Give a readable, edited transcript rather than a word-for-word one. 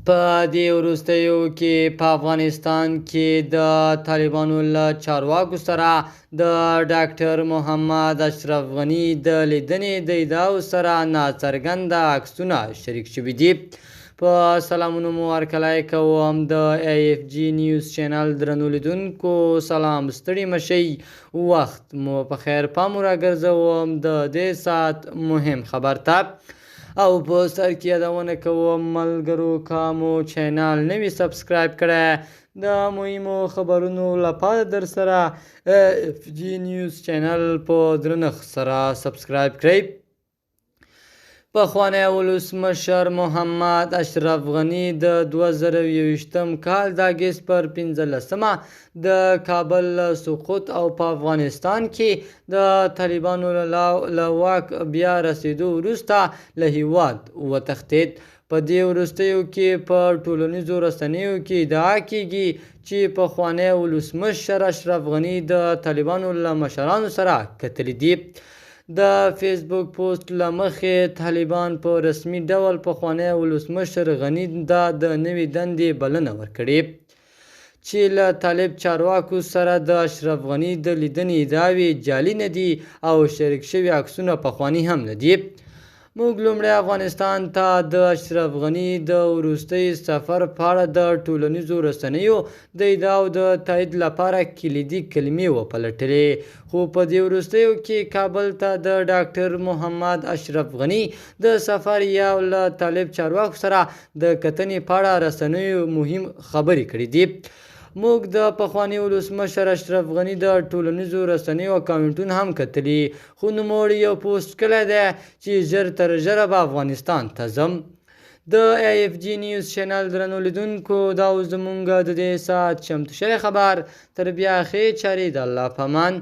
په دې وروستیو کې په افغانستان کې د طالبانو له چارواکو سره د ډاکټر محمد اشرف غني د لیدنې د ادعاو سره ناڅرګنده عکسونه شریک شوي دي. په سلامونو مو ورکلی کوم د AFG نیوز چینل درنو لیدونکو، سلام، ستړي مشئ، وخت مو په خیر. پام راګرځوم د دې ساعت مهم خبر ته، او په سر کې یادونه کوم ملګرو که مو چینل نوي سبسکرایب کړی د مهمو خبرونو لپاره در سره AFG نیوز چینل په درنښت سره سبسکرایب کړئ. پخوانی ولسمشر محمد اشرف غني د 2021 کال د اګست پر 15مه د کابل له سقوط او په افغانستان کې د طالبانو له واک بیا رسېدو وروسته له هېواد وتښتېد. په دې وروستیو کې په ټولنیزو رسنیو کې ادعا کېږي چې پخوانی ولسمشر اشرف غني د طالبانو له مشرانو سره کتلي دي. د فیسبوک پوسټ له مخې طالبان په رسمي ډول پخوانی ولسمشر غني ته د نوې دندې بلنه ورکړې، چې له طالب چارواکو سره د اشرف غني د لیدنې ادعاوې جعلي نه دي او شریک شوي عکسونه پخواني هم نه دي. موږ لومړی افغانستان ته د اشرف غني د وروستي سفر په اړه د ټولنیزو رسنیو د ادعاو د تایید لپاره کلیدي کلمې وپلټلې، خو په دې وروستیو کې کابل ته د ډاکټر محمد اشرف غني د سفر یا له طالب چارواکو سره د کتنې په اړه رسنیو مهم خبرې کړې دي. موږ د پخواني ولسمشر اشرف غني د ټولنیزو رسنیو اکاونټونه هم کتلي، خو نوموړي یو پوسټ کړی دی چې ژر تر ژره به افغانستان ته ځم. د AFG نیوز چینل درنو لیدونکو، دا اوس زموږ د دې ساعت چمتو شوی خبر. تر بیا ښې چارې د الله په امان.